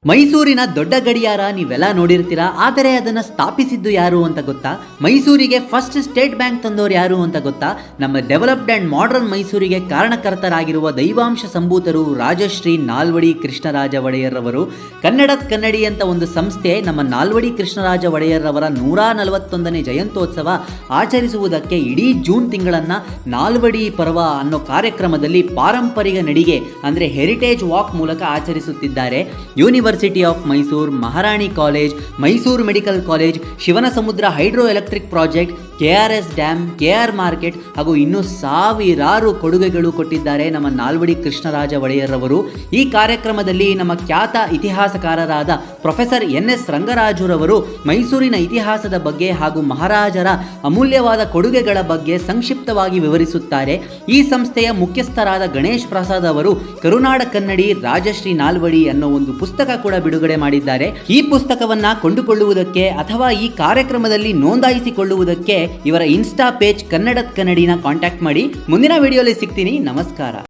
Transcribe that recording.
ಮೈಸೂರಿನ ದೊಡ್ಡ ಗಡಿಯಾರ ನೀವೆಲ್ಲ ನೋಡಿರ್ತೀರಾ, ಆದರೆ ಅದನ್ನು ಸ್ಥಾಪಿಸಿದ್ದು ಯಾರು ಅಂತ ಗೊತ್ತಾ? ಮೈಸೂರಿಗೆ ಫಸ್ಟ್ ಸ್ಟೇಟ್ ಬ್ಯಾಂಕ್ ತಂದವರು ಯಾರು ಅಂತ ಗೊತ್ತಾ? ನಮ್ಮ ಡೆವಲಪ್ಡ್ ಅಂಡ್ ಮಾಡರ್ನ್ ಮೈಸೂರಿಗೆ ಕಾರಣಕರ್ತರಾಗಿರುವ ದೈವಾಂಶ ಸಂಭೂತರು ರಾಜಶ್ರೀ ನಾಲ್ವಡಿ ಕೃಷ್ಣರಾಜ ಒಡೆಯರ್ ಅವರು. ಕನ್ನಡದ ಕನ್ನಡಿ ಅಂತ ಒಂದು ಸಂಸ್ಥೆ ನಮ್ಮ ನಾಲ್ವಡಿ ಕೃಷ್ಣರಾಜ ಒಡೆಯರ್ ಅವರ 141ನೇ ಜಯಂತ್ಯೋತ್ಸವ ಆಚರಿಸುವುದಕ್ಕೆ ಇಡೀ ಜೂನ್ ತಿಂಗಳನ್ನು ನಾಲ್ವಡಿ ಪರ್ವ ಅನ್ನೋ ಕಾರ್ಯಕ್ರಮದಲ್ಲಿ ಪಾರಂಪರಿಕ ನಡಿಗೆ ಅಂದರೆ ಹೆರಿಟೇಜ್ ವಾಕ್ ಮೂಲಕ ಆಚರಿಸುತ್ತಿದ್ದಾರೆ. University of Mysuru, Maharani college, Mysuru medical college, Shivanasamudra hydro electric project, KRS dam, KR market ಹಾಗೂ ಇನ್ನೂ ಸಾವಿರಾರು ಕೊಡುಗೆಗಳು ಕೊಟ್ಟಿದ್ದಾರೆ ನಮ್ಮ ನಾಲ್ವಡಿ ಕೃಷ್ಣರಾಜ ಒಡೆಯರ್ ಅವರು. ಈ ಕಾರ್ಯಕ್ರಮದಲ್ಲಿ ನಮ್ಮ ಖ್ಯಾತ ಇತಿಹಾಸಕಾರರಾದ ಪ್ರೊಫೆಸರ್ NS ರಂಗರಾಜುರವರು ಮೈಸೂರಿನ ಇತಿಹಾಸದ ಬಗ್ಗೆ ಹಾಗೂ ಮಹಾರಾಜರ ಅಮೂಲ್ಯವಾದ ಕೊಡುಗೆಗಳ ಬಗ್ಗೆ ಸಂಕ್ಷಿಪ್ತವಾಗಿ ವಿವರಿಸುತ್ತಾರೆ. ಈ ಸಂಸ್ಥೆಯ ಮುಖ್ಯಸ್ಥರಾದ ಗಣೇಶ್ ಪ್ರಸಾದ್ ಅವರು ಕರುನಾಡ ಕನ್ನಡಿ ರಾಜಶ್ರೀ ನಾಲ್ವಡಿ ಅನ್ನೋ ಒಂದು ಪುಸ್ತಕ ಕೂಡ ಬಿಡುಗಡೆ ಮಾಡಿದ್ದಾರೆ. ಈ ಪುಸ್ತಕವನ್ನ ಕೊಂಡುಕೊಳ್ಳುವುದಕ್ಕೆ ಅಥವಾ ಈ ಕಾರ್ಯಕ್ರಮದಲ್ಲಿ ನೋಂದಾಯಿಸಿಕೊಳ್ಳುವುದಕ್ಕೆ ಇವರ ಇನ್ಸ್ಟಾ ಪೇಜ್ ಕನ್ನಡದ ಕನ್ನಡಿನ ಕಾಂಟ್ಯಾಕ್ಟ್ ಮಾಡಿ. ಮುಂದಿನ ವಿಡಿಯೋಲಿ ಸಿಗ್ತೀನಿ. ನಮಸ್ಕಾರ.